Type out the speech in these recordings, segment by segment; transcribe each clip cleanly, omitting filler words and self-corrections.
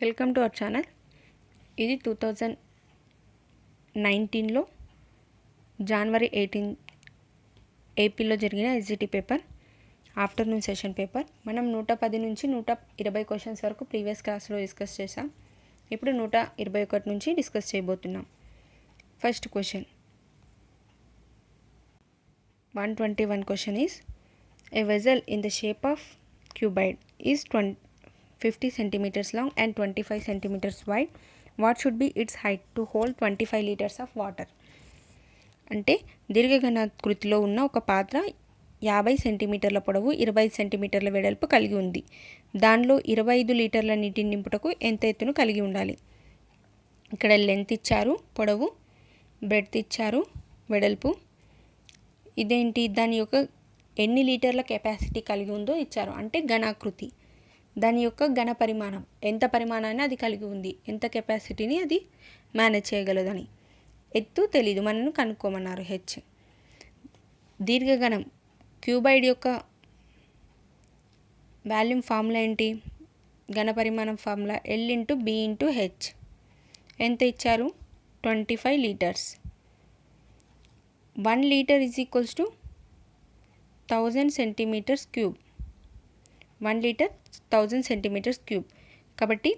Welcome to our channel. ఇది 2019లో జనవరి 18 ఏపీలో జరిగిన SGT paper afternoon session paper. మనం 110 నుంచి 120 క్వశ్చన్స్ వరకు ప్రీవియస్ క్లాస్లో డిస్కస్ చేసాం. ఇప్పుడు 121 నుంచి డిస్కస్ చేయబోతున్నాం. First question 121 question is a vessel in the shape of cuboid is 50 centimeters long and 25 centimeters wide. What should be its height to hold 25 liters of water? అంటే దీర్ఘఘనాకృతిలో ఉన్న ఒక పాత్ర 50 సెంటీమీటర్ల పొడవు 25 సెంటీమీటర్ల వెడల్పు కలిగి ఉంది. దానిలో 25 లీటర్ల నీటిని నింపుటకు ఎంత ఎత్తును కలిగి ఉండాలి? ఇక్కడ లెంత్ ఇచ్చారు, పొడవు, బ్రెడ్త్ ఇచ్చారు, వెడల్పు. ఇదేంటి, దాని యొక్క ఎన్ని లీటర్ల కెపాసిటీ కలిగి ఉందో ఇచ్చారు. అంటే ఘనాకృతి, దాని యొక్క ఘన పరిమాణం, ఎంత పరిమాణాన్ని అది కలిగి ఉంది, ఎంత కెపాసిటీని అది మేనేజ్ చేయగలదని. ఎత్తు తెలీదు, మనను కనుక్కోమన్నారు. హెచ్. దీర్ఘఘనం క్యూబాయిడ్ యొక్క వాల్యూమ్ ఫార్ములా ఏంటి? ఘన పరిమాణం ఫార్ములా L/B/H. ఎంత ఇచ్చారు? 25 litres. 1 litre is equals to 1000 centimetres cube. 1 litre 1000 centimetres cube. కాబట్టి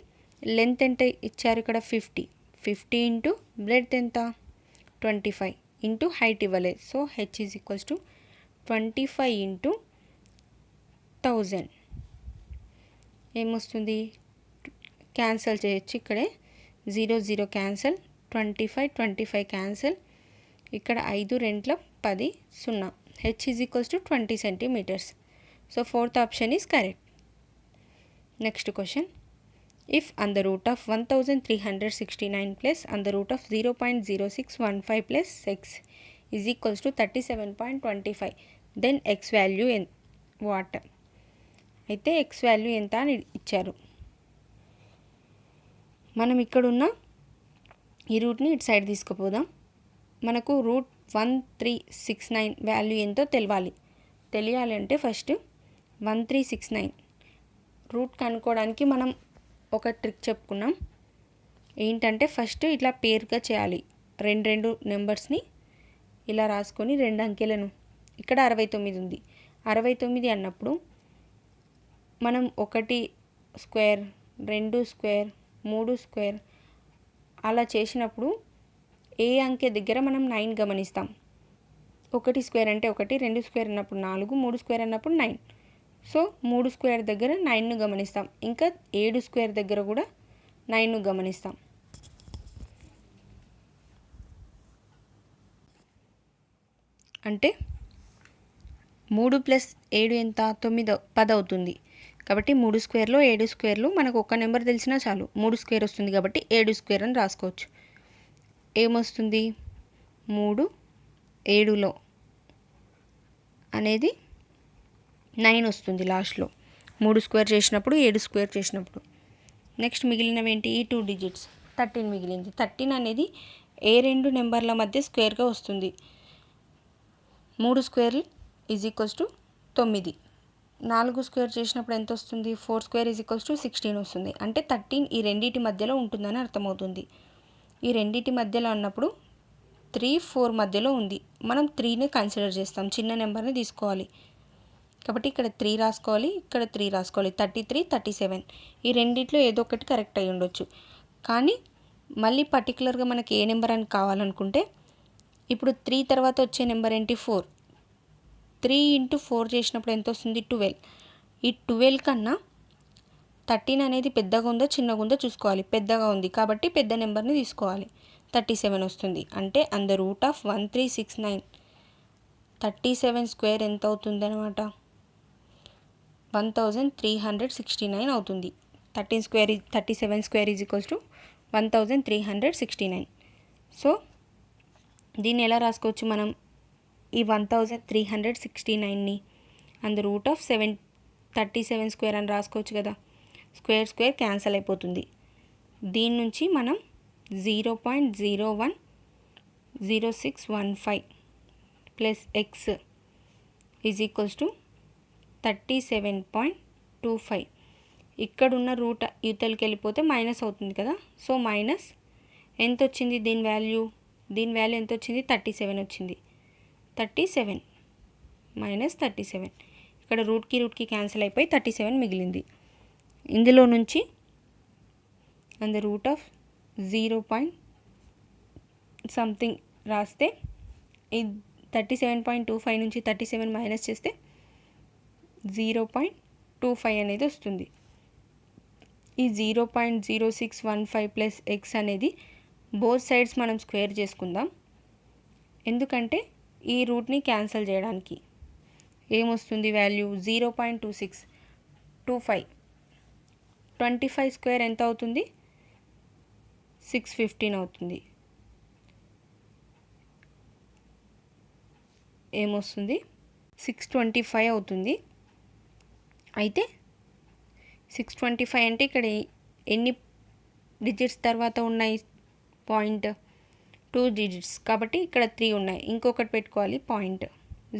లెంత్ ఎంత ఇచ్చారు? ఇక్కడ 50 ఇంటూ బ్రెడ్త్ ఎంత? 25 ఇంటూ హైట్ ఇవ్వలేదు. So H is equals to 25 into 1000. ఏమొస్తుంది? క్యాన్సల్ చేయొచ్చు. ఇక్కడే 0 0 క్యాన్సల్, 25 క్యాన్సల్. ఇక్కడ 5 2 10 0. H is equals to 20 centimetres. So fourth option is correct. Next question. If under root of 1369 plus under root of 0.0615 plus x is equals to 37.25, then x value what? అయితే x value ఎంత అని ఇచ్చారు. మనం ఇక్కడున్న ఈ రూట్ని ఇటు side తీసుకుపోదాం. మనకు route 1369 value ఎంతో తెలియాలంటే ఫస్ట్ 1369 రూట్ కనుక్కోవడానికి మనం ఒక ట్రిక్ చెప్పుకున్నాం. ఏంటంటే ఫస్ట్ ఇట్లా పేరుగా చేయాలి. రెండు నెంబర్స్ని ఇలా రాసుకొని 2 అంకెలను, ఇక్కడ 69 ఉంది. 69 అన్నప్పుడు మనం 1 స్క్వేర్, 2 స్క్వేర్, 3 స్క్వేర్ అలా చేసినప్పుడు ఏ అంకె దగ్గర మనం 9 గమనిస్తాం. 1 స్క్వేర్ అంటే 1, 2 స్క్వేర్ అన్నప్పుడు 4, 3 స్క్వేర్ అన్నప్పుడు 9. సో 3 స్క్వేర్ దగ్గర 9ను గమనిస్తాం. ఇంకా 7 స్క్వేర్ దగ్గర కూడా 9ను గమనిస్తాం. అంటే 3 + 7 ఎంత? 9, 10 అవుతుంది. కాబట్టి 3 స్క్వేర్లో 7 స్క్వేర్లు, మనకు ఒక నెంబర్ తెలిసినా చాలు. 3 స్క్వేర్ వస్తుంది కాబట్టి 7 స్క్వేర్ అని రాసుకోవచ్చు. ఏమొస్తుంది? 3 7లో అనేది 9 వస్తుంది లాస్ట్లో. 3 స్క్వేర్ చేసినప్పుడు, 7 స్క్వేర్ చేసినప్పుడు. నెక్స్ట్ మిగిలినవి ఏంటి? ఈ 2 డిజిట్స్ 13 మిగిలింది. 13 అనేది ఏ 2 నెంబర్ల మధ్య స్క్వేర్గా వస్తుంది. 3 square is equals to 9. 4 square చేసినప్పుడు ఎంత వస్తుంది? 4 స్క్వేర్ ఈజ్ ఈక్వల్స్ టు 16 వస్తుంది. అంటే 13 ఈ రెండింటి మధ్యలో ఉంటుందని అర్థమవుతుంది. ఈ రెండింటి మధ్యలో అన్నప్పుడు 3 4 మధ్యలో ఉంది. మనం 3ని కన్సిడర్ చేస్తాం, చిన్న నెంబర్ని తీసుకోవాలి. కాబట్టి ఇక్కడ 3 రాసుకోవాలి, ఇక్కడ 3 రాసుకోవాలి. 33 37 ఈ రెండిట్లో ఏదో ఒకటి కరెక్ట్ అయి ఉండొచ్చు. కానీ మళ్ళీ పర్టికులర్గా మనకి ఏ నెంబర్ అని కావాలనుకుంటే ఇప్పుడు 3 తర్వాత వచ్చే నెంబర్ ఏంటి? 4. 3 ఇంటూ 4 చేసినప్పుడు ఎంత వస్తుంది? 12. ఈ 12 కన్నా 13 అనేది పెద్దగా ఉందో చిన్నగా ఉందో చూసుకోవాలి. పెద్దగా ఉంది కాబట్టి పెద్ద నెంబర్ని తీసుకోవాలి. 37 వస్తుంది. అంటే అండర్ రూట్ ఆఫ్ 1369 37 స్క్వేర్ ఎంత అవుతుంది అనమాట? 1369 అవుతుంది. 37 square is equals to 1369. So దీన్ని ఎలా రాసుకోవచ్చు మనం? ఈ 1369ని అండర్ రూట్ ఆఫ్ 37 స్క్వేర్ అని రాసుకోవచ్చు కదా. స్క్వేర్ క్యాన్సల్ అయిపోతుంది. దీని నుంచి మనం 0.010615 plus X is equals to 37.25 ఇక్కడున్న రూట్ యువతలకి వెళ్ళిపోతే మైనస్ అవుతుంది కదా. సో మైనస్ ఎంత వచ్చింది దీని వాల్యూ ఎంత వచ్చింది 37 వచ్చింది. 37 మైనస్ 37 ఇక్కడ రూట్కి క్యాన్సిల్ అయిపోయి 37 మిగిలింది. ఇందులో నుంచి and the root of 0 point something రాస్తే ఈ 37.25 నుంచి 37 మైనస్ చేస్తే 0.25 అనేది వస్తుంది. ఈ 0.0615 ప్లస్ ఎక్స్ అనేది బోత్ సైడ్స్ మనం స్క్వేర్ చేసుకుందాం. ఎందుకంటే ఈ రూట్ని క్యాన్సిల్ చేయడానికి ఏమొస్తుంది వాల్యూ 0.2625 25 స్క్వేర్ ఎంత అవుతుంది 615 అవుతుంది. ఏమొస్తుంది 625 అవుతుంది. అయితే 625 అంటే ఇక్కడ ఎన్ని డిజిట్స్ తర్వాత ఉన్నాయి పాయింట్ 2 డిజిట్స్ కాబట్టి ఇక్కడ 3 ఉన్నాయి. ఇంకొకటి పెట్టుకోవాలి పాయింట్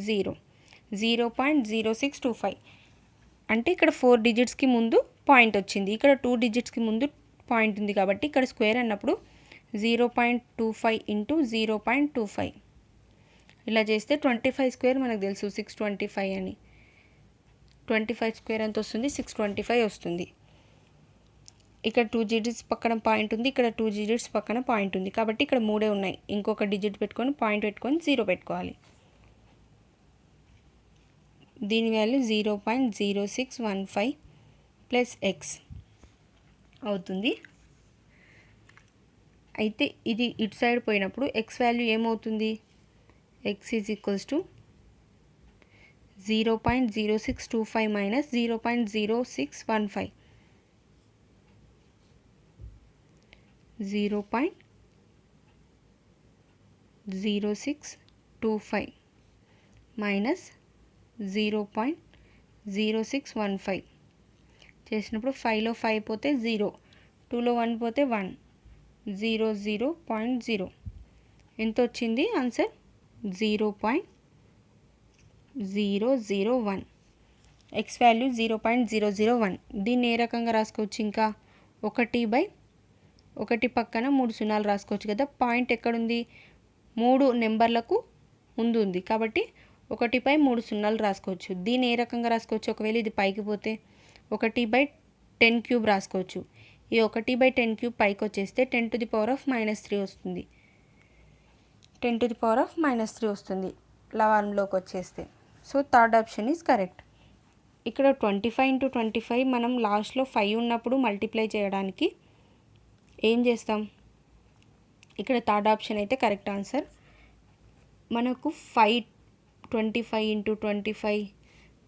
0.0625 అంటే ఇక్కడ 4 డిజిట్స్కి ముందు పాయింట్ వచ్చింది. ఇక్కడ 2 డిజిట్స్కి ముందు పాయింట్ ఉంది కాబట్టి ఇక్కడ స్క్వేర్ అన్నప్పుడు 0.25 ఇంటూ 0.25 ఇలా చేస్తే 25 స్క్వేర్ మనకు తెలుసు 625 అని. 25 స్క్వేర్ ఎంత వస్తుంది 625 వస్తుంది. ఇక్కడ 2 డిజిట్స్ పక్కన పాయింట్ ఉంది, ఇక్కడ 2 డిజిట్స్ పక్కన పాయింట్ ఉంది కాబట్టి ఇక్కడ 3 ఉన్నాయి. ఇంకొక డిజిట్ పెట్టుకొని పాయింట్ పెట్టుకొని 0 పెట్టుకోవాలి. దీని వాల్యూ 0.0615 ప్లస్ ఎక్స్ అవుతుంది. అయితే ఇది ఇటు సైడ్ పోయినప్పుడు ఎక్స్ వాల్యూ ఏమవుతుంది X is equals to 0.0625 minus 0.0615 0.0625 minus 0.0615 చేసినప్పుడు 5లో 5 పోతే 0, 2లో 1 పోతే 1, 0.0 ఎంత వచ్చింది ఆన్సర్ 0.001. X value 0.001. దీన్ని ఏ రకంగా రాసుకోవచ్చు ఇంకా 1/1 పక్కన 3 సున్నాలు రాసుకోవచ్చు కదా. పాయింట్ ఎక్కడుంది 3 నెంబర్లకు ముందు ఉంది కాబట్టి 1/3 సున్నాలు రాసుకోవచ్చు. దీన్ని ఏ రకంగా రాసుకోవచ్చు ఒకవేళ ఇది పైకి పోతే 1/10³ రాసుకోవచ్చు. ఈ 1/10³ పైకి వచ్చేస్తే 10⁻³ వస్తుంది. 10⁻³ వస్తుంది లవంలోకి వచ్చేస్తే. So third option is correct. ఇక్కడ 25 ఇంటూ 25 మనం లాస్ట్లో 5 ఉన్నప్పుడు మల్టిప్లై చేయడానికి ఏం చేస్తాం, ఇక్కడ థర్డ్ ఆప్షన్ అయితే కరెక్ట్ ఆన్సర్. మనకు 25 ఇంటూ 25,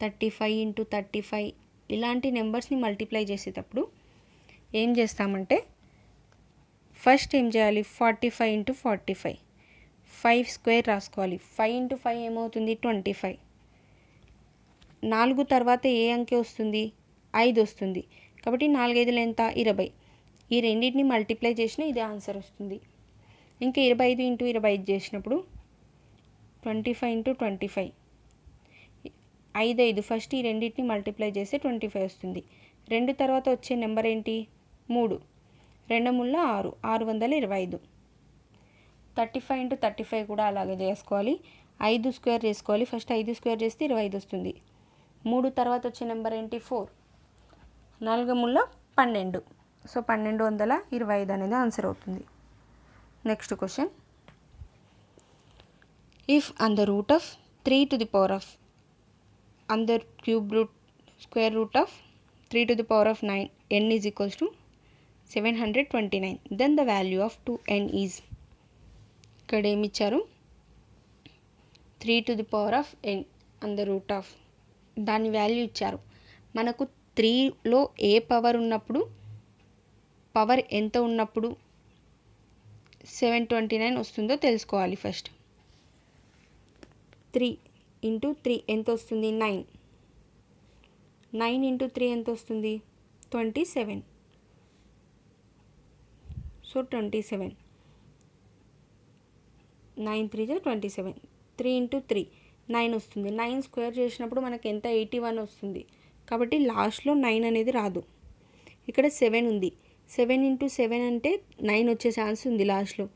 35 ఇంటూ 35 ఇలాంటి నెంబర్స్ని మల్టిప్లై చేసేటప్పుడు ఏం చేస్తామంటే ఫస్ట్ ఏం చేయాలి 45 ఇంటూ 45 5 స్క్వేర్ రాసుకోవాలి. 5 ఇంటూ 5 ఏమవుతుంది 25. 4 తర్వాత ఏ అంకె వస్తుంది 5 వస్తుంది కాబట్టి 4 5లు ఎంత 20. ఈ రెండింటిని మల్టిప్లై చేసిన ఇది ఆన్సర్ వస్తుంది. ఇంకా 25 ఇంటూ 25 చేసినప్పుడు 25 ఇంటూ 25 5 5 ఫస్ట్ ఈ రెండింటిని మల్టిప్లై చేస్తే 25 వస్తుంది. 2 తర్వాత వచ్చే నెంబర్ ఏంటి 3, 2 ముళ్ళ 6, 625. 35 ఇంటూ 35 కూడా అలాగే చేసుకోవాలి. 5 స్క్వేర్ చేసుకోవాలి. ఫస్ట్ 5 స్క్వేర్ చేస్తే 25 వస్తుంది. 3 తర్వాత వచ్చే నెంబర్ ఏంటి 4, 4 ముళ్ళ 12. సో 1225 అనేది ఆన్సర్ అవుతుంది. Next question, if and the root of 3 to the power of and the cube root square root of 3 to the power of 9 n is equals to 729, then the value of 2n is. ఇక్కడ ఏమి ఇచ్చారు 3 to the power of n and the root of దాని value ఇచ్చారు. మనకు 3లో ఏ power ఉన్నప్పుడు power ఎంత ఉన్నప్పుడు 729 వస్తుందో తెలుసుకోవాలి. ఫస్ట్ 3 ఇంటూ 3 ఎంత వస్తుంది 9. 9 ఇంటూ 3 ఎంత వస్తుంది 27. సో 27 9 3 27. 3 ఇంటూ 3 9 వస్తుంది. 9 స్క్వేర్ చేసినప్పుడు మనకి ఎంత 81 వస్తుంది కాబట్టి లాస్ట్లో 9 అనేది రాదు. ఇక్కడ 7 ఉంది. 7 ఇంటూ 7 అంటే 9 వచ్చే ఛాన్స్ ఉంది లాస్ట్లో.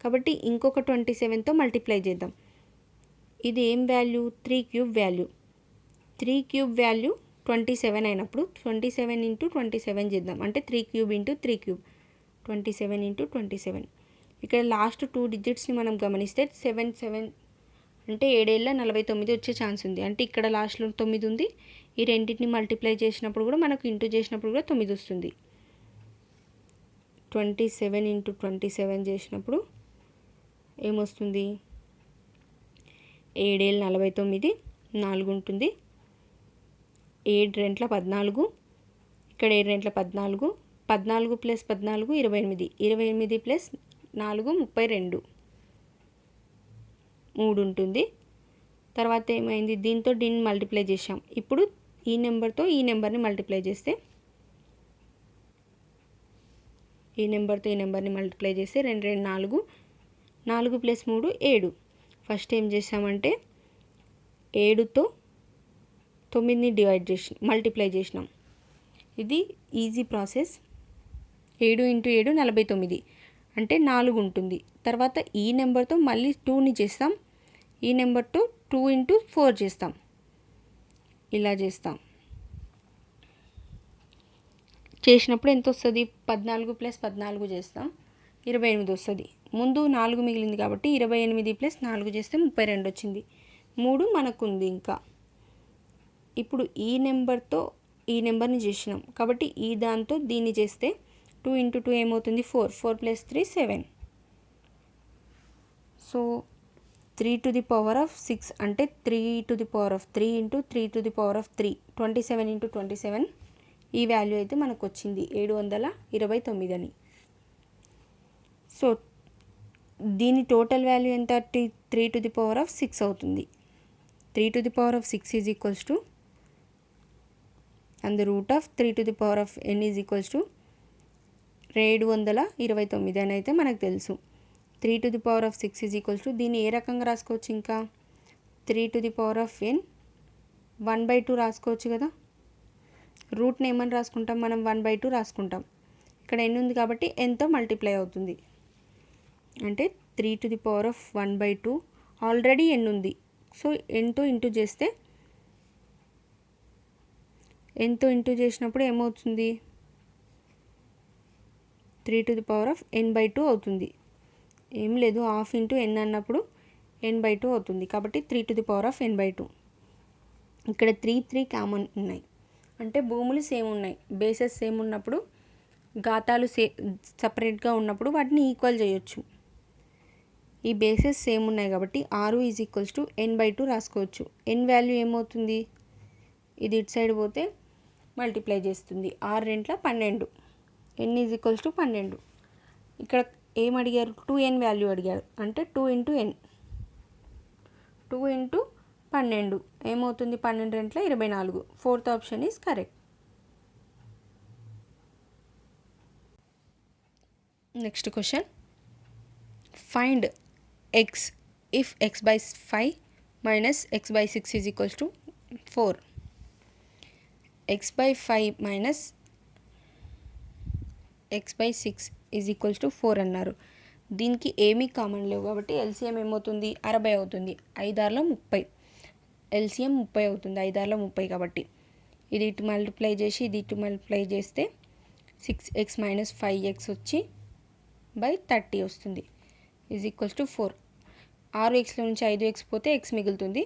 కాబట్టి ఇంకొక 27తో మల్టిప్లై చేద్దాం. ఇది ఏం value? 3 cube value. 3 cube value 27 అయినప్పుడు 27 ఇంటూ 27 చేద్దాం. అంటే 3 క్యూబ్ ఇంటూ 3 క్యూబ్ 27 ఇంటూ 27. ఇక్కడ లాస్ట్ 2 డిజిట్స్ని మనం గమనిస్తే 7 7 అంటే 7 49 వచ్చే ఛాన్స్ ఉంది. అంటే ఇక్కడ లాస్ట్లో 9 ఉంది. ఈ రెండింటిని మల్టిప్లై చేసినప్పుడు కూడా మనకు ఇంటూ చేసినప్పుడు కూడా 9 వస్తుంది. 27 ఇంటూ 27 చేసినప్పుడు ఏమొస్తుంది? 7 49, 4 ఉంటుంది. 7 రెంట్ల 14, ఇక్కడ 7 రెంట్ల 14, 14 ప్లస్ 14 28, 28 ప్లస్ 4 32, 3 ఉంటుంది. తర్వాత ఏమైంది? దీంతో దీన్ని మల్టిప్లై చేసాం. ఇప్పుడు ఈ నెంబర్తో ఈ నెంబర్ని మల్టిప్లై చేస్తే ఈ నెంబర్ని మల్టిప్లై చేస్తే 2 2 4, 4 ప్లస్ 3 7. ఫస్ట్ ఏం చేసామంటే 7తో 9ని మల్టిప్లై చేసినాం. ఇది ఈజీ ప్రాసెస్. 7 ఇంటూ 7 49 అంటే 4 ఉంటుంది. తర్వాత ఈ నెంబర్తో మళ్ళీ 2ని చేస్తాం. ఈ నెంబర్తో 2 ఇంటూ 4 చేస్తాం. ఇలా చేస్తాం. చేసినప్పుడు ఎంత వస్తుంది? 14 ప్లస్ 14 చేస్తాం, 28 వస్తుంది. ముందు 4 మిగిలింది కాబట్టి 28 ప్లస్ 4 చేస్తే 32 వచ్చింది. 3 మనకుంది. ఇంకా ఇప్పుడు ఈ నెంబర్తో ఈ నెంబర్ని చేసినాం కాబట్టి ఈ దాంతో దీన్ని చేస్తే 2 ఇంటూ 2 ఏమవుతుంది? 4, 4 plus 3 7. So 3 to the power of 6 అంటే 3 to the power of 3 into 3 to the power of 3, 27 into 27. ఈ వాల్యూ అయితే మనకు వచ్చింది 729 అని. సో దీని టోటల్ వాల్యూ ఎంత? 3 to the power of 6 అవుతుంది. 3 to the power of 6 is equals to and the root of 3 to the power of n is equals to 729 అని అయితే మనకు తెలుసు. 3 to the power of 6 is equals to దీన్ని ఏ రకంగా రాసుకోవచ్చు? ఇంకా 3 to the power of n 1/2 రాసుకోవచ్చు కదా. రూట్ని ఏమని రాసుకుంటాం మనం? 1/2 రాసుకుంటాం. ఇక్కడ n ఉంది కాబట్టి nతో మల్టిప్లై అవుతుంది. అంటే 3 to the power of 1/2 already n ఉంది. సో nతో ఇంటూ చేస్తే nతో ఇంటూ చేసినప్పుడు ఏమవుతుంది? 3 to the power of n/2 అవుతుంది. ఏం లేదు, హాఫ్ ఇంటూ n అన్నప్పుడు n/2 అవుతుంది. కాబట్టి 3 to the power of n/2. ఇక్కడ 3 కామన్ ఉన్నాయి. అంటే భూములు సేమ్ ఉన్నాయి. బేసెస్ సేమ్ ఉన్నప్పుడు ఘాతాలు సపరేట్గా ఉన్నప్పుడు వాటిని ఈక్వల్ చేయొచ్చు. ఈ బేసెస్ సేమ్ ఉన్నాయి కాబట్టి 6 ఈజ్ ఈక్వల్స్ టు n/2 రాసుకోవచ్చు. n వాల్యూ ఏమవుతుంది? ఇది ఇటు సైడ్ పోతే మల్టిప్లై చేస్తుంది. 6 రెంట్ల 12, n ఈజ్ ఈక్వల్స్ టు 12. ఇక్కడ ఏం అడిగారు? 2n వాల్యూ అడిగారు. అంటే 2 ఇంటూ n, 2 ఇంటూ 12 ఏమవుతుంది? 12 రెంట్ల 24. 4th option is correct. Next question, find x if x by 5 minus x by 6 is equals to 4. x by 5 minus x by 6 is equals to 4 అన్నారు. దీనికి ఏమీ common లేవు కాబట్టి LCM ఏమవుతుంది? 60 అవుతుంది. 5 6 30. ఎల్సిఎం 30 అవుతుంది. 5 6 30 కాబట్టి ఇది ఇటు మల్టిప్లై చేసి ఇది ఇటు మల్టిప్లై చేస్తే 6x మైనస్ 5x వచ్చి బై 30 వస్తుంది. Is equals to 4. 6xలో నుంచి 5x పోతే x మిగులుతుంది.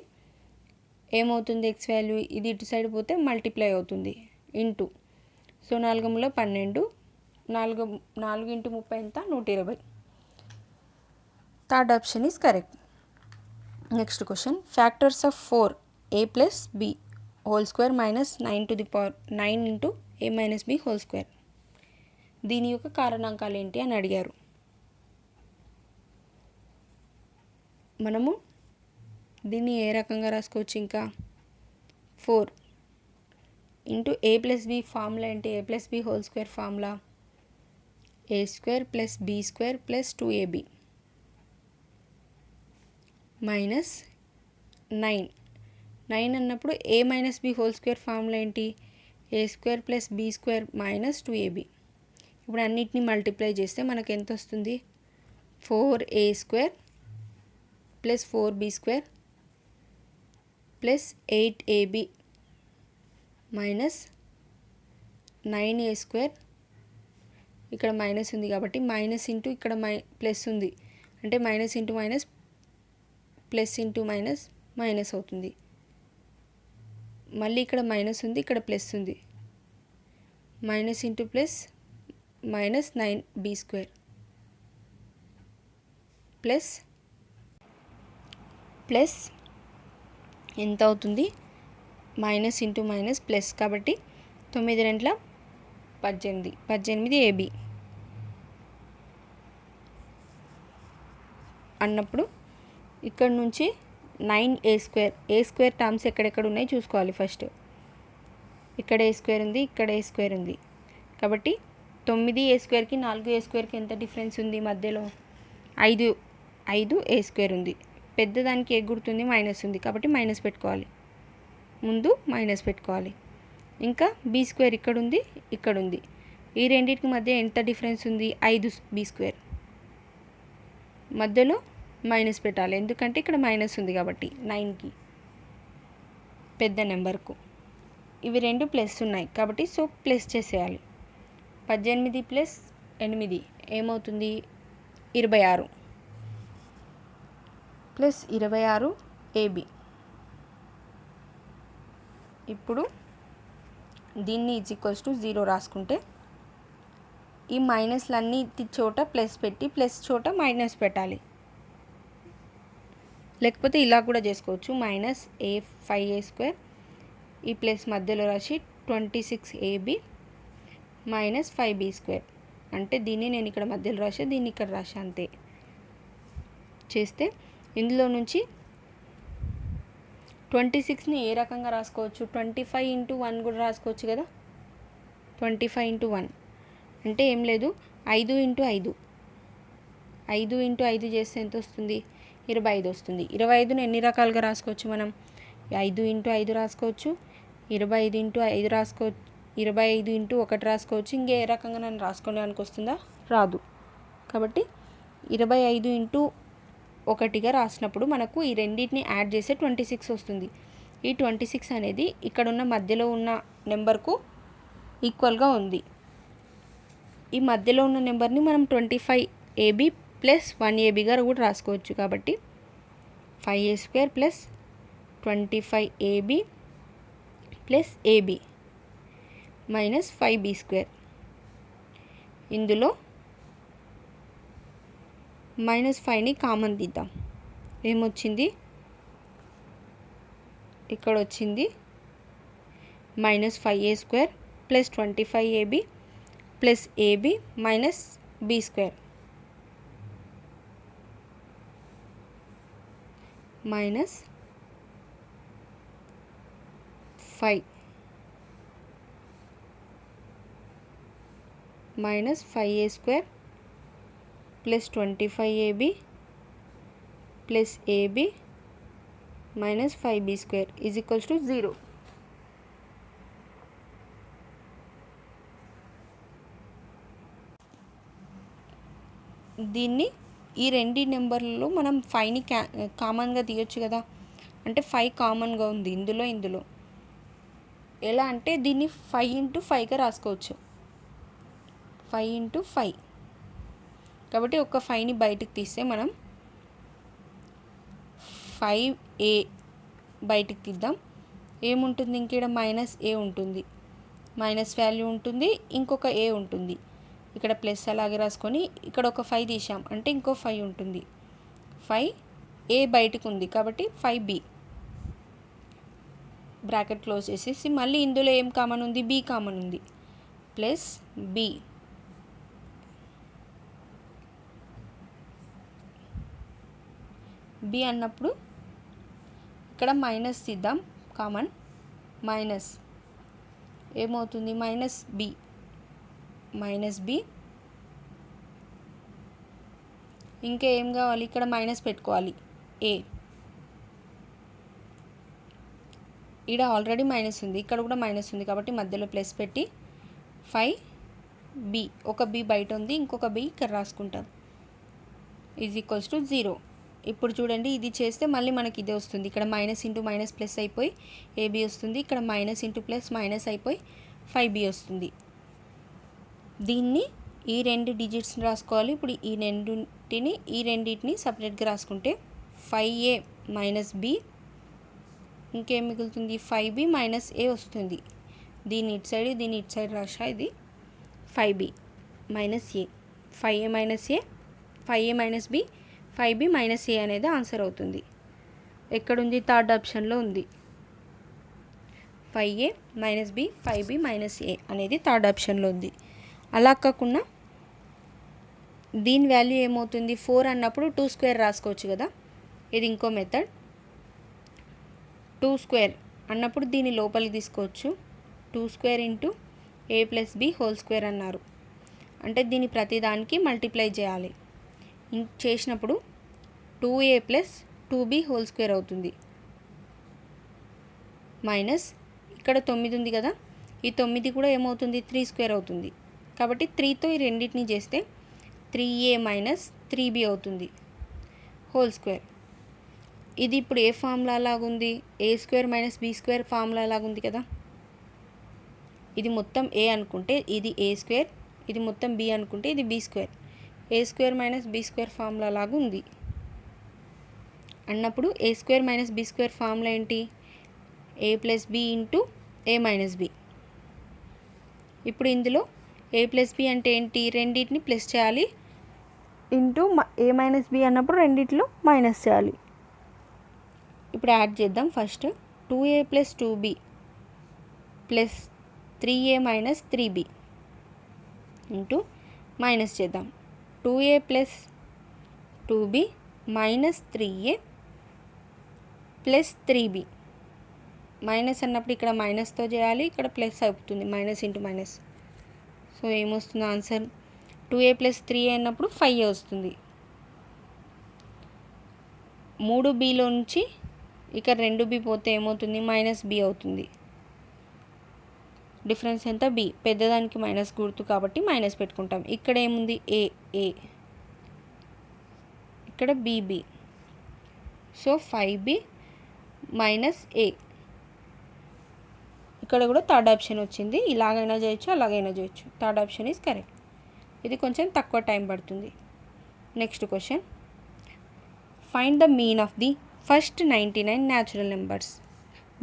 ఏమవుతుంది x వాల్యూ? ఇది ఇటు సైడ్ పోతే మల్టిప్లై అవుతుంది ఇంటూ. సో 4 12, 4 ఇంటూ 30 ఎంత? 120. Third option is correct. Next question, factors of 4a plus b whole square minus 9 to the power 9 into a minus b whole square. దీని యొక్క కారణాంకాలు ఏంటి అని అడిగారు. మనము దీన్ని ఏ రకంగా రాసుకోవచ్చు? ఇంకా 4 into a plus b formula ఏంటి? a plus b whole square formula a square plus b square plus 2ab minus 9 అన్నప్పుడు a minus b whole square formula ఏంటి? A square plus B square minus 2ab. ఇప్పుడు అన్నిటిని multiply చేస్తే మనకు ఎంత వస్తుంది? 4a square plus 4b square plus 8ab minus 9a square. ఇక్కడ minus ఉంది కాబట్టి మైనస్ ఇంటూ ఇక్కడ ప్లస్ ఉంది అంటే minus into minus plus into minus minus అవుతుంది. మళ్ళీ ఇక్కడ మైనస్ ఉంది, ఇక్కడ ప్లస్ ఉంది. Minus into plus minus 9b square plus plus ఎంత అవుతుంది? మైనస్ ఇంటూ మైనస్ ప్లస్ కాబట్టి 9 రెంట్ల 18, 18ab అన్నప్పుడు ఇక్కడ నుంచి 9a square. A square terms ఎక్కడెక్కడ ఉన్నాయి చూసుకోవాలి ఫస్ట్. ఇక్కడ ఏ స్క్వేర్ ఉంది, ఇక్కడ ఏ స్క్వేర్ ఉంది కాబట్టి 9a స్క్వేర్కి 4a స్క్వేర్కి ఎంత డిఫరెన్స్ ఉంది మధ్యలో? 5a స్క్వేర్ ఉంది. పెద్దదానికి ఏ గుర్తుంది? మైనస్ ఉంది కాబట్టి మైనస్ పెట్టుకోవాలి, ముందు మైనస్ పెట్టుకోవాలి. ఇంకా బీ స్క్వేర్ ఇక్కడ ఉంది, ఇక్కడ ఉంది. ఈ రెండింటికి మధ్య ఎంత డిఫరెన్స్ ఉంది? 5b square. మధ్యలో మైనస్ పెట్టాలి ఎందుకంటే ఇక్కడ మైనస్ ఉంది కాబట్టి 9కి పెద్ద నెంబర్కు. ఇవి రెండు ప్లస్ ఉన్నాయి కాబట్టి సో ప్లస్ చేసేయాలి. 18 ప్లస్ 8 ఏమవుతుంది? 26 ప్లస్ 26ab. ఇప్పుడు దీన్ని =0 రాసుకుంటే ఈ మైనస్లన్నీ చోట ప్లస్ పెట్టి ప్లస్ చోట మైనస్ పెట్టాలి. లేకపోతే ఇలా కూడా చేసుకోవచ్చు. మైనస్ ఏ 5a స్క్వేర్ ఈ ప్లస్ మధ్యలో రాసి 26ab మైనస్ 5b స్క్వేర్. అంటే దీన్ని నేను ఇక్కడ మధ్యలో రాసా, దీన్ని ఇక్కడ రాసా అంతే. చేస్తే ఇందులో నుంచి 26ని ఏ రకంగా రాసుకోవచ్చు? 25 ఇంటూ 1 కూడా రాసుకోవచ్చు కదా. 25 ఇంటూ 1 అంటే ఏం లేదు, 5 ఇంటూ 5. 5 ఇంటూ 5 చేస్తే ఎంత వస్తుంది? 25 వస్తుంది. 25ని ఎన్ని రకాలుగా రాసుకోవచ్చు మనం? 5 ఇంటూ 5 రాసుకోవచ్చు, 25 ఇంటూ 5 రాసుకోవచ్చు, 25 ఇంటూ 1 రాసుకోవచ్చు. ఇంకే రకంగా నన్ను రాసుకోవడానికి వస్తుందా? రాదు. కాబట్టి 25 ఇంటూ 1గా రాసినప్పుడు మనకు ఈ రెండింటిని యాడ్ చేస్తే 26 వస్తుంది. ఈ 26 అనేది ఇక్కడున్న మధ్యలో ఉన్న నెంబర్కు ఈక్వల్గా ఉంది. ఈ మధ్యలో ఉన్న నెంబర్ని మనం 25ab ప్లస్ 1abగా కూడా రాసుకోవచ్చు. కాబట్టి 5a square plus 25ab plus ab minus 5b square. ఇందులో -5ని కామన్ తీద్దాం. ఏమొచ్చింది? ఇక్కడ వచ్చింది -5a square plus 25ab plus ab minus b square minus 5 minus 5a square plus 25ab plus ab minus 5b square =0. దీన్ని ఈ రెండు నెంబర్లలో మనం 5ని కామన్గా తీయొచ్చు కదా. అంటే 5 కామన్గా ఉంది ఇందులో. ఎలా అంటే దీన్ని 5 ఇంటూ 5గా రాసుకోవచ్చు. 5 ఇంటూ 5 కాబట్టి ఒక 5ని బయటికి తీస్తే మనం 5a బయటికి తీద్దాం. ఏముంటుంది? ఇంకేడ -a ఉంటుంది, మైనస్ వాల్యూ ఉంటుంది, ఇంకొక a ఉంటుంది. ఇక్కడ ప్లస్ అలాగే రాసుకొని ఇక్కడ ఒక 5 తీసాం అంటే ఇంకో 5 ఉంటుంది. 5a బయటకు ఉంది కాబట్టి 5b బ్రాకెట్ క్లోజ్ చేసేసి మళ్ళీ ఇందులో ఏం కామన్ ఉంది? b కామన్ ఉంది. ప్లస్ b అన్నప్పుడు ఇక్కడ మైనస్ తీద్దాం కామన్. మైనస్ ఏమవుతుంది? మైనస్ b ఇంకా ఏం కావాలి? ఇక్కడ మైనస్ పెట్టుకోవాలి a. ఇక్కడ ఆల్రెడీ మైనస్ ఉంది, ఇక్కడ కూడా మైనస్ ఉంది, కాబట్టి మధ్యలో ప్లస్ పెట్టి 5b, ఒక b బయట ఉంది, ఇంకొక b ఇక్కడ రాసుకుంటాం, ఈజ్ ఈక్వల్స్ టు 0. ఇప్పుడు చూడండి, ఇది చేస్తే మళ్ళీ మనకి ఇదే వస్తుంది. ఇక్కడ మైనస్ ఇంటూ మైనస్ ప్లస్ అయిపోయి ఏబీ వస్తుంది, ఇక్కడ మైనస్ ఇంటూ ప్లస్ మైనస్ అయిపోయి 5b వస్తుంది. దీన్ని ఈ రెండు డిజిట్స్ని రాసుకోవాలి. ఇప్పుడు ఈ రెండింటిని సపరేట్గా రాసుకుంటే 5a మైనస్ b, ఇంకేం మిగులుతుంది, 5b మైనస్ a వస్తుంది. దీన్ని ఇటు సైడ్ రాసా, ఇది 5b minus a, 5a minus a, 5a minus b, 5b minus a అనేది ఆన్సర్ అవుతుంది. ఎక్కడుంది, థర్డ్ ఆప్షన్లో ఉంది. 5a minus b, 5b minus a అనేది థర్డ్ ఆప్షన్లో ఉంది. అలా కాకుండా దీని వాల్యూ ఏమవుతుంది, 4 అన్నప్పుడు 2 స్క్వేర్ రాసుకోవచ్చు కదా, ఇది ఇంకో మెథడ్. 2 స్క్వేర్ అన్నప్పుడు దీన్ని లోపలికి తీసుకోవచ్చు. 2 square into a plus b whole square అన్నారు, అంటే దీన్ని ప్రతిదానికి మల్టిప్లై చేయాలి. చేసినప్పుడు 2a plus 2b whole square అవుతుంది, మైనస్ ఇక్కడ 9 ఉంది కదా, ఈ 9 కూడా ఏమవుతుంది, 3 స్క్వేర్ అవుతుంది. కాబట్టి 3తో ఈ రెండింటిని చేస్తే 3a మైనస్ 3b అవుతుంది హోల్ స్క్వేర్. ఇది ఇప్పుడు ఏ ఫార్ములా లాగుంది, A square minus B square formula లాగుంది కదా. ఇది మొత్తం ఏ అనుకుంటే ఇది ఏ స్క్వేర్, ఇది మొత్తం బి అనుకుంటే ఇది B square. A square minus B square formula లాగా ఉంది అన్నప్పుడు A square minus B square formula ఏంటి, A plus B into A minus B. ఇప్పుడు ఇందులో ఏ ప్లస్ బి అంటే ఏంటి, రెండింటిని ప్లస్ చేయాలి, ఇంటూ ఏ మైనస్ బి అన్నప్పుడు రెండిట్లో మైనస్ చేయాలి. ఇప్పుడు యాడ్ చేద్దాం. First 2a plus 2b plus 3a minus 3b into minus చేద్దాం. 2a plus 2b minus 3a plus 3b. Minus అన్నప్పుడు ఇక్కడ మైనస్తో చేయాలి, ఇక్కడ ప్లస్ అవుతుంది, మైనస్ ఇంటూ మైనస్. సో ఏమొస్తుంది ఆన్సర్, 2a ప్లస్ 3a అన్నప్పుడు 5a వస్తుంది. 3bలో నుంచి ఇక్కడ 2b పోతే ఏమవుతుంది, మైనస్ b అవుతుంది. డిఫరెన్స్ ఎంత, b. పెద్దదానికి మైనస్ గుర్తు కాబట్టి మైనస్ పెట్టుకుంటాం. ఇక్కడ ఏముంది, a, ఇక్కడ bb. So 5b minus a. ఇక్కడ కూడా థర్డ్ ఆప్షన్ వచ్చింది. ఇలాగైనా చేయొచ్చు, అలాగైనా చేయొచ్చు. Third option is correct. ఇది కొంచెం తక్కువ టైం పడుతుంది. Next question, find the mean of the first 99 natural numbers.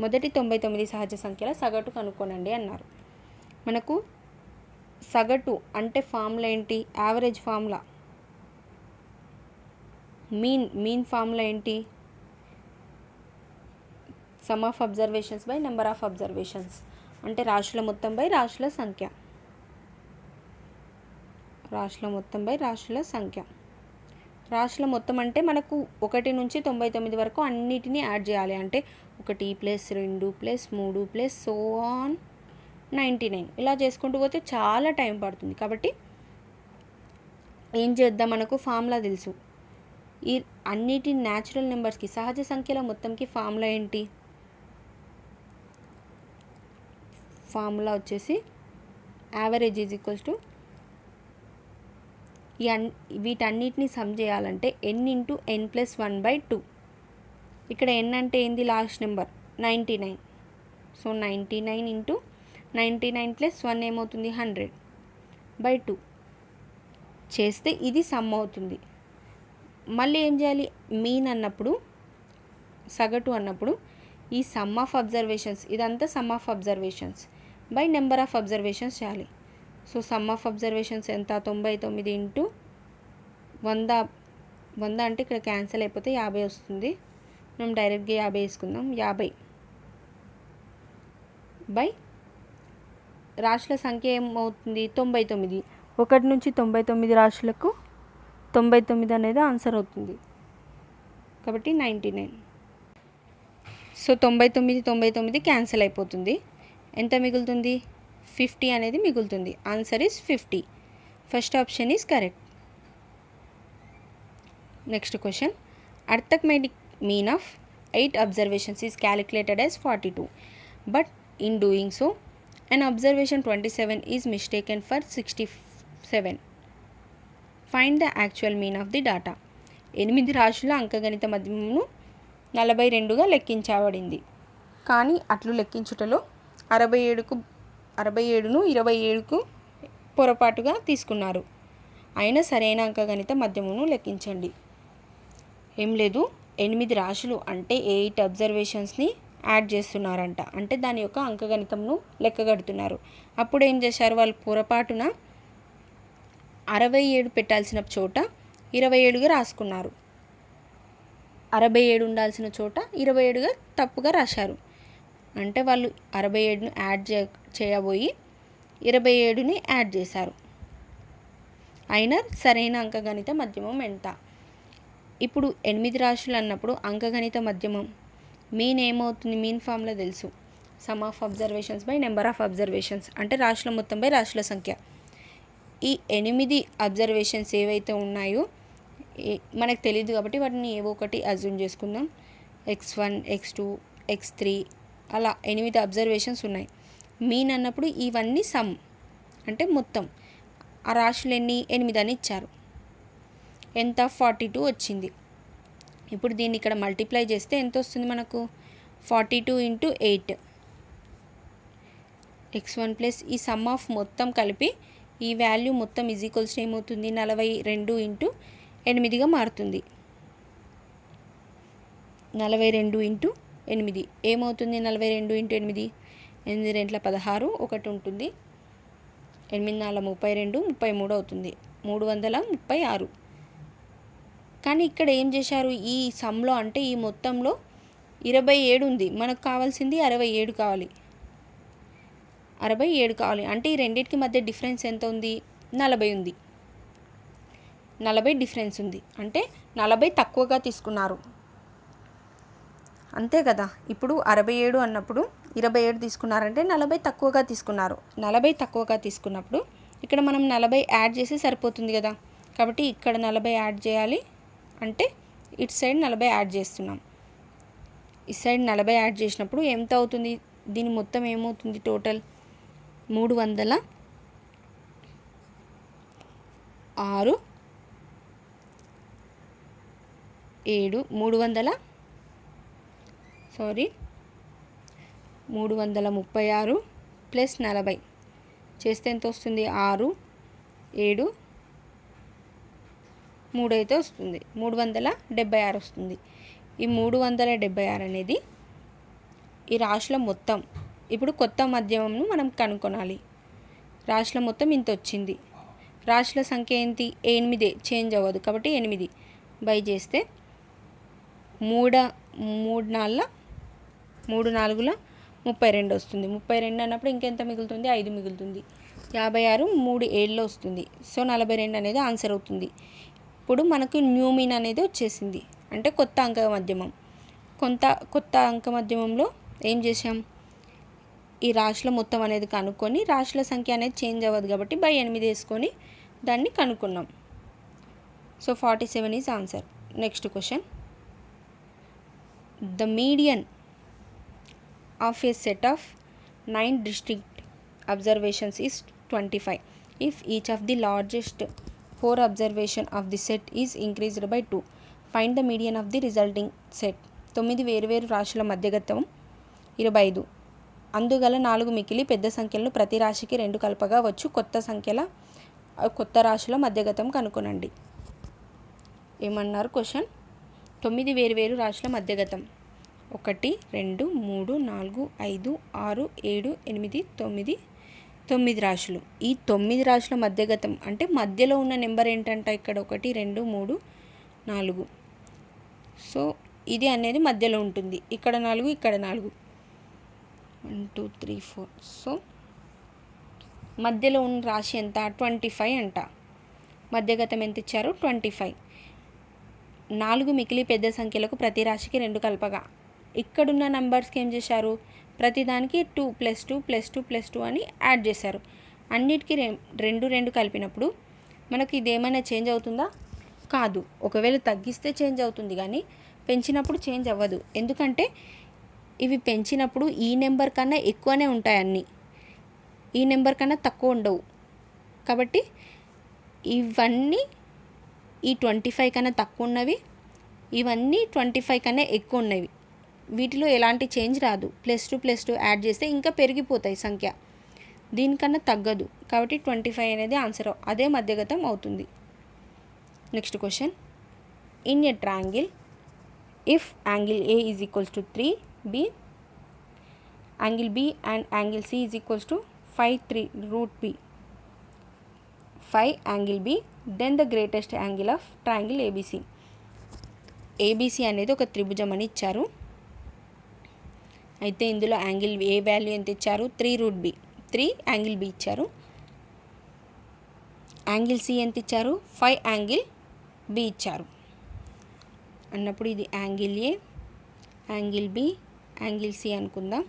మొదటి 99 సహజ సంఖ్యల సగటు కనుక్కోనండి అన్నారు. మనకు సగటు అంటే ఫార్ములా ఏంటి, యావరేజ్ ఫార్ములా. మీన్ ఫార్ములా ఏంటి, some of observations by number of observations, అంటే రాశుల మొత్తం బై రాశుల సంఖ్య. రాశుల మొత్తం బై రాశుల సంఖ్య. రాశుల మొత్తం అంటే మనకు 1 నుంచి 99 వరకు అన్నిటినీ యాడ్ చేయాలి. అంటే 1 plus 2 plus 3 plus so on 99 ఇలా చేసుకుంటూ పోతే చాలా టైం పడుతుంది. కాబట్టి ఏం చేద్దాం, మనకు ఫార్ములా తెలుసు. ఈ అన్నిటి న్యాచురల్ నెంబర్స్కి, సహజ సంఖ్యల మొత్తంకి ఫార్ములా ఏంటి, ఫార్ములా వచ్చేసి యావరేజ్ ఈజ్ ఈక్వల్స్ టు, వీటన్నిటిని సమ్ చేయాలంటే n ఇంటూ n ప్లస్ 1/2. ఇక్కడ n అంటే ఏంది, last number 99. So 99 into 99 plus 1 ఏమవుతుంది, 100/2 చేస్తే ఇది సమ్ అవుతుంది. మళ్ళీ ఏం చేయాలి, మీన్ అన్నప్పుడు, సగటు అన్నప్పుడు ఈ సమ్ ఆఫ్ అబ్జర్వేషన్స్, ఇదంతా some of observations by number of observations చేయాలి. సో సమ్ ఆఫ్ అబ్జర్వేషన్స్ ఎంత, 99 ఇంటూ 100 అంటే ఇక్కడ క్యాన్సిల్ అయిపోతే 50 వస్తుంది. మనం డైరెక్ట్గా 50 వేసుకుందాం. 50 బై రాశుల సంఖ్య ఏమవుతుంది, 99. 1 నుంచి 99 రాశులకు 99 అనేది ఆన్సర్ అవుతుంది. కాబట్టి 99. సో 99 క్యాన్సిల్ అయిపోతుంది. ఎంత మిగులుతుంది, 50 అనేది మిగులుతుంది. Answer is 50. First option is correct. Next question, arithmetic mean of 8 observations is calculated as 42. But in doing so, an observation 27 is mistaken for 67. Find the actual mean of the data. 8 రాశుల అంకగణిత మధ్యమమును 42గా లెక్కించబడింది. కానీ అట్లు లెక్కించుటలో 67ను 27కు పొరపాటుగా తీసుకున్నారు. అయినా సరైన అంకగణిత మధ్యమమును లెక్కించండి. ఏం లేదు, 8 రాశులు అంటే 8 అబ్జర్వేషన్స్ని యాడ్ చేస్తున్నారంట. అంటే దాని యొక్క అంకగణితంను లెక్కగడుతున్నారు. అప్పుడు ఏం చేశారు వాళ్ళు, పొరపాటున 67 పెట్టాల్సిన చోట 27గా రాసుకున్నారు. 67 ఉండాల్సిన చోట 27గా తప్పుగా రాశారు. అంటే వాళ్ళు 67ను యాడ్ చేయబోయి 27ని యాడ్ చేశారు. అయినా సరైన అంకగణిత మధ్యమం ఎంత? ఇప్పుడు 8 రాశులు అన్నప్పుడు అంకగణిత మధ్యమం మీన్ ఏమవుతుంది? మీన్ ఫార్ములా తెలుసు, some of observations by number of observations, అంటే రాశుల మొత్తం బై రాశుల సంఖ్య. ఈ 8 అబ్జర్వేషన్స్ ఏవైతే ఉన్నాయో మనకు తెలియదు కాబట్టి వాటిని ఏవో ఒకటి అజ్యూమ్ చేసుకుందాం. x1, x2, x3 అలా 8 అబ్జర్వేషన్స్ ఉన్నాయి. మీన్ అన్నప్పుడు ఇవన్నీ సమ్, అంటే మొత్తం. ఆ రాశులు ఎన్ని? 8 అని ఇచ్చారు. ఎంత? 42 వచ్చింది. ఇప్పుడు దీన్ని ఇక్కడ మల్టిప్లై చేస్తే ఎంత వస్తుంది మనకు? 42 × 8 x1 ప్లస్ ఈ సమ్ ఆఫ్ మొత్తం కలిపి ఈ వాల్యూ మొత్తం ఈజ్ ఈక్వల్స్ ఏమవుతుంది? 42 × 8గా మారుతుంది. 42 × 8 ఏమవుతుంది? 42 × 8 8 2 16 ఒకటి ఉంటుంది. 8 4 32 33 అవుతుంది. 336. కానీ ఇక్కడ ఏం చేశారు? ఈ సమ్లో అంటే ఈ మొత్తంలో 27 ఉంది. మనకు కావాల్సింది 67 కావాలి. 67 కావాలి అంటే ఈ రెండింటికి మధ్య డిఫరెన్స్ ఎంత ఉంది? 40 ఉంది. 40 డిఫరెన్స్ ఉంది. అంటే 40 తక్కువగా తీసుకున్నారు, అంతే కదా. ఇప్పుడు 67 అన్నప్పుడు 27 తీసుకున్నారంటే 40 తక్కువగా తీసుకున్నారు. 40 తక్కువగా తీసుకున్నప్పుడు ఇక్కడ మనం 40 యాడ్ చేసి సరిపోతుంది కదా. కాబట్టి ఇక్కడ 40 యాడ్ చేయాలి. అంటే ఇటు సైడ్ 40 యాడ్ చేస్తున్నాం. ఈ సైడ్ 40 యాడ్ చేసినప్పుడు ఎంత అవుతుంది? దీని మొత్తం ఏమవుతుంది? టోటల్ 306 7 336 ప్లస్ 40 చేస్తే ఎంత వస్తుంది? 6 7 3 అయితే వస్తుంది. 376 వస్తుంది. ఈ 376 అనేది ఈ రాశుల మొత్తం. ఇప్పుడు కొత్త మధ్యమంను మనం కనుక్కొనాలి. రాశుల మొత్తం ఇంత వచ్చింది. రాశుల సంఖ్య ఏంటి? 8, చేంజ్ అవ్వదు కాబట్టి 8 బై చేస్తే 3 4 32 వస్తుంది. 32 అన్నప్పుడు ఇంకెంత మిగులుతుంది? 5 మిగులుతుంది. 56 3 7లో వస్తుంది. సో 42 అనేది ఆన్సర్ అవుతుంది. ఇప్పుడు మనకు న్యూ మీన్ అనేది వచ్చేసింది, అంటే కొత్త అంక మధ్యమం. కొత్త అంక మధ్యమంలో ఏం చేసాం? ఈ రాశుల మొత్తం అనేది కనుక్కొని రాశుల సంఖ్య అనేది చేంజ్ అవ్వదు కాబట్టి బై 8 వేసుకొని దాన్ని కనుక్కున్నాం. So 47 is answer. Next question. The median of a set of 9 distinct observations is 25 if each of the largest 4 observation of the set is increased by 2. Find the median of the resulting set. 9 వేరువేరు రాశుల మధ్యగతం 25. అందుగల 4 మికిలి పెద్ద సంఖ్యలను ప్రతి రాశికి 2 కలపగా వచ్చు కొత్త రాశుల మధ్యగతం కనుగొనండి. ఏమన్నారు క్వశ్చన్? 9 వేరువేరు రాశుల మధ్యగతం 1 2 3 4 5 6 7 8 9 9 రాశులు. ఈ 9 రాశుల మధ్యగతం అంటే మధ్యలో ఉన్న నెంబర్ ఏంటంట? ఇక్కడ 1 2 3 4. సో ఇది అనేది మధ్యలో ఉంటుంది. ఇక్కడ 4 ఇక్కడ 4 1 2 3 4. సో మధ్యలో ఉన్న రాశి ఎంత? 25 అంట. మధ్యగతం ఎంత ఇచ్చారు? 25. 4 మికిలి పెద్ద సంఖ్యలకు ప్రతి రాశికి 2 కలపగా ఇక్కడున్న నెంబర్స్కి ఏం చేశారు? ప్రతిదానికి 2 + 2 + 2 + 2 అని యాడ్ చేశారు. అన్నిటికీ 2 కలిపినప్పుడు మనకి ఇదేమైనా చేంజ్ అవుతుందా? కాదు. ఒకవేళ తగ్గిస్తే చేంజ్ అవుతుంది కానీ పెంచినప్పుడు చేంజ్ అవ్వదు. ఎందుకంటే ఇవి పెంచినప్పుడు ఈ నెంబర్ కన్నా ఎక్కువనే ఉంటాయి అన్నీ, ఈ నెంబర్ కన్నా తక్కువ ఉండవు. కాబట్టి ఇవన్నీ ఈ 25 కన్నా తక్కువ ఉన్నవి, ఇవన్నీ 25 కన్నా ఎక్కువ ఉన్నవి. వీటిలో ఎలాంటి చేంజ్ రాదు. +2 యాడ్ చేస్తే ఇంకా పెరిగిపోతాయి సంఖ్య, దీనికన్నా తగ్గదు. కాబట్టి 25 అనేది ఆన్సర్, అదే మధ్యగతం అవుతుంది. Next question, in a triangle if angle A is equals to 3B, angle B and angle C is equals to 5√3 angle B, then the greatest angle of triangle ABC. ABC అనేది ఒక త్రిభుజం అని ఇచ్చారు. అయితే ఇందులో యాంగిల్ A వాల్యూ ఎంత ఇచ్చారు? 3√B, 3 angle B ఇచ్చారు. యాంగిల్ C ఎంత ఇచ్చారు? 5 యాంగిల్ B ఇచ్చారు. అన్నప్పుడు ఇది angle A, angle B, angle C అనుకుందాం.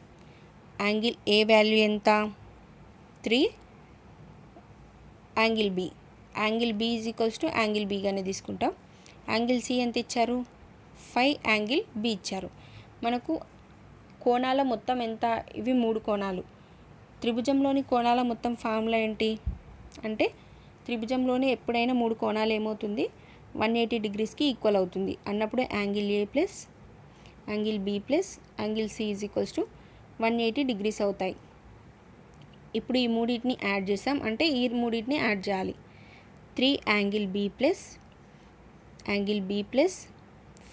యాంగిల్ A వాల్యూ ఎంత? 3, angle B, angle B is equals to angle B గానే తీసుకుంటాం. యాంగిల్ C ఎంత ఇచ్చారు? 5 యాంగిల్ B ఇచ్చారు. మనకు కోణాల మొత్తం ఎంత? ఇవి 3 కోణాలు. త్రిభుజంలోని కోణాల మొత్తం ఫార్ములా ఏంటి అంటే, త్రిభుజంలోనే ఎప్పుడైనా 3 కోణాలు ఏమవుతుంది? 180 డిగ్రీస్కి ఈక్వల్ అవుతుంది. అన్నప్పుడు angle A plus angle B plus angle C is equals to 180 degrees అవుతాయి. ఇప్పుడు ఈ మూడింటిని యాడ్ చేసాం అంటే ఈ మూడింటిని యాడ్ చేయాలి. 3 angle B plus angle B plus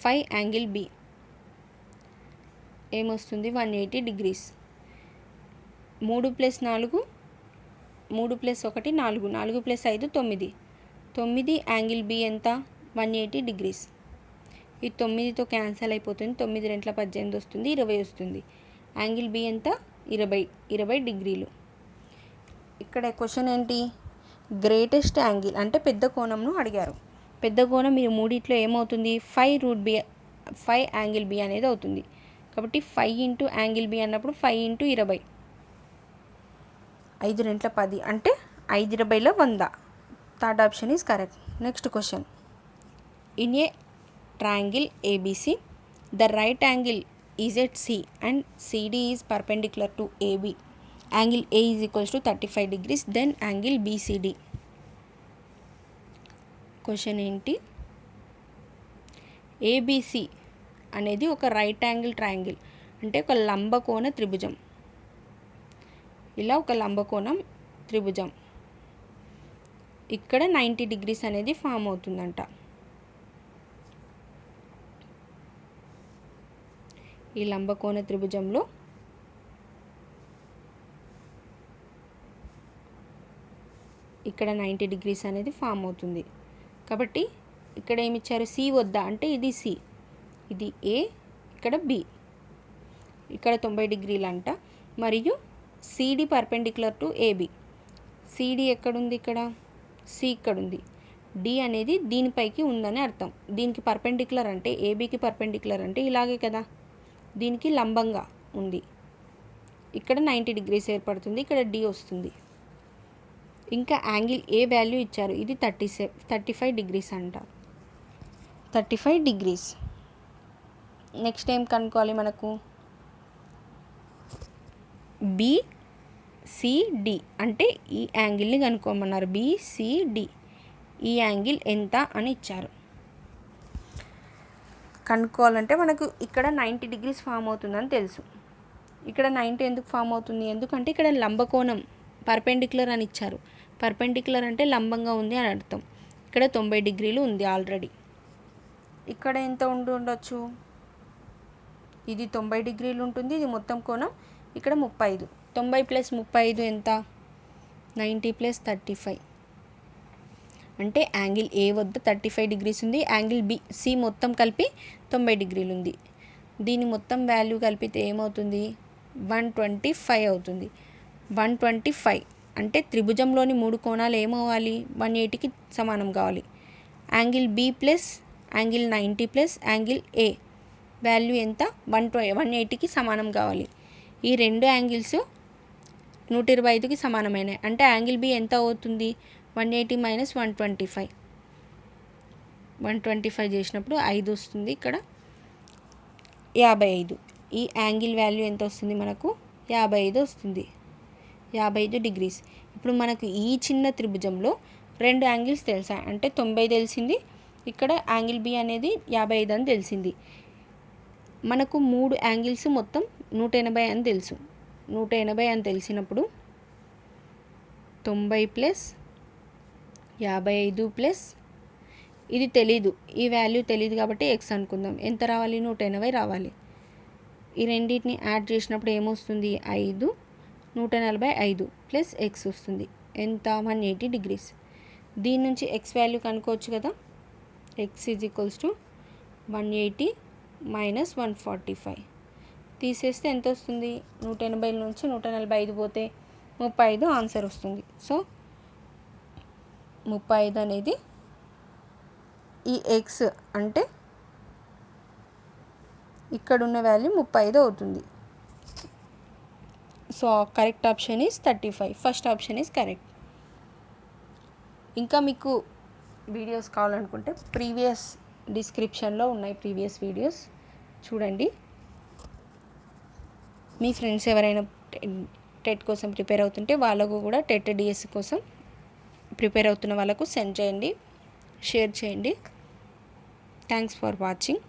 5 angle B ఏమొస్తుంది? 180 డిగ్రీస్. 3 + 4, 3 + 1 4, 4 + 5 9, 9 యాంగిల్ B ఎంత? 180 డిగ్రీస్. ఈ 9తో క్యాన్సల్ అయిపోతుంది. 9 2 18 వస్తుంది, 20 వస్తుంది. యాంగిల్ B ఎంత? 20 డిగ్రీలు. ఇక్కడ క్వశ్చన్ ఏంటి? గ్రేటెస్ట్ యాంగిల్ అంటే పెద్ద కోణంను అడిగారు. పెద్ద కోణం మీరు మూడిట్లో ఏమవుతుంది? 5√B, 5 యాంగిల్ B అనేది అవుతుంది. కాబట్టి 5 × యాంగిల్ B అన్నప్పుడు 5 × 20, 5 2 10 అంటే 5 20లో 100. Third option is correct. Next question, in a triangle ABC, the right angle is at C and CD is perpendicular to AB. Angle A is equals to 35 degrees, then angle BCD. Question ఏంటి? ABC అనేది ఒక right angle triangle అంటే ఒక లంబకోణ త్రిభుజం. ఇలా ఒక లంబకోణం త్రిభుజం ఇక్కడ 90 డిగ్రీస్ అనేది ఫామ్ అవుతుందంట. ఈ లంబకోణ త్రిభుజంలో ఇక్కడ 90 డిగ్రీస్ అనేది ఫామ్ అవుతుంది. కాబట్టి ఇక్కడ ఏమి ఇచ్చారు? C వద్ద అంటే ఇది C, ఇది A, ఇక్కడ B, ఇక్కడ 90 డిగ్రీలు అంట. మరియు CD perpendicular to AB. CD ఎక్కడుంది? ఇక్కడ. C ఇక్కడ ఉంది. D అనేది దీనిపైకి ఉందని అర్థం. దీనికి పర్పెండిక్యులర్ అంటే ABకి పర్పెండిక్యులర్ అంటే ఇలాగే కదా, దీనికి లంబంగా ఉంది. ఇక్కడ 90 డిగ్రీస్ ఏర్పడుతుంది, ఇక్కడ D వస్తుంది. ఇంకా యాంగిల్ A వాల్యూ ఇచ్చారు, ఇది 35 డిగ్రీస్ అంట. 35 డిగ్రీస్. నెక్స్ట్ ఏం కనుక్కోవాలి మనకు? BCD అంటే ఈ యాంగిల్ని కనుక్కోమన్నారు. BCD ఈ యాంగిల్ ఎంత అని ఇచ్చారు. కనుక్కోవాలంటే మనకు ఇక్కడ 90 డిగ్రీస్ ఫామ్ అవుతుందని తెలుసు. ఇక్కడ 90 ఎందుకు ఫామ్ అవుతుంది? ఎందుకంటే ఇక్కడ లంబకోణం పర్పెండిక్యులర్ అని ఇచ్చారు. పర్పెండిక్యులర్ అంటే లంబంగా ఉంది అని అర్థం. ఇక్కడ 90 డిగ్రీలు ఉంది ఆల్రెడీ. ఇక్కడ ఎంత ఉండొచ్చు? ఇది 90 డిగ్రీలు ఉంటుంది, ఇది మొత్తం కోణం. ఇక్కడ 35. 90 + 35 ఎంత? 90 + 35 అంటే యాంగిల్ A వద్ద 35 డిగ్రీస్ ఉంది. యాంగిల్ BC మొత్తం కలిపి 90 డిగ్రీలు ఉంది. దీని మొత్తం వాల్యూ కలిపితే ఏమవుతుంది? 125 అవుతుంది. 125 అంటే త్రిభుజంలోని 3 కోణాలు ఏమవ్వాలి? 180కి సమానం కావాలి. Angle B plus angle 90 plus angle A value ఎంత? 180కి సమానం కావాలి. ఈ రెండు యాంగిల్స్ 125కి సమానమైనవి. అంటే యాంగిల్ B ఎంత అవుతుంది? 180 - 125. 125 చేసినప్పుడు 5 వస్తుంది, ఇక్కడ 55. ఈ యాంగిల్ వాల్యూ ఎంత వస్తుంది మనకు 55 వస్తుంది, 55 డిగ్రీస్. ఇప్పుడు మనకు ఈ చిన్న త్రిభుజంలో 2 యాంగిల్స్ తెలుసా అంటే 90 తెలిసింది, ఇక్కడ యాంగిల్ బి అనేది 55 అని తెలిసింది. మనకు 3 యాంగిల్స్ మొత్తం 180 అని తెలుసు. 180 అని తెలిసినప్పుడు 90 ప్లస్ 55 ప్లస్ ఇది తెలీదు, ఈ వాల్యూ తెలీదు కాబట్టి ఎక్స్ అనుకుందాం. ఎంత రావాలి? 180 రావాలి. ఈ రెండింటిని యాడ్ చేసినప్పుడు ఏమొస్తుంది? 5, 145 ప్లస్ ఎక్స్ వస్తుంది. ఎంత? 180 డిగ్రీస్. దీని నుంచి ఎక్స్ వాల్యూ కనుక్కోవచ్చు కదా. X is equals to 180 minus 145 తీసేస్తే ఎంత వస్తుంది? 180 నుంచి 145 పోతే 35 ఆన్సర్ వస్తుంది. సో 35 అనేది ఈ ఎక్స్ అంటే ఇక్కడున్న వాల్యూ 35 అవుతుంది. So correct option is 35. First option is correct. ఇంకా మీకు వీడియోస్ కావాలనుకుంటే ప్రీవియస్ డిస్క్రిప్షన్లో ఉన్నాయి, ప్రీవియస్ వీడియోస్ చూడండి. మీ ఫ్రెండ్స్ ఎవరైనా టెట్ కోసం ప్రిపేర్ అవుతుంటే వాళ్ళకు కూడా టెట్ డిఎస్ కోసం ప్రిపేర్ అవుతున్న వాళ్ళకు సెండ్ చేయండి, షేర్ చేయండి. Thanks for watching.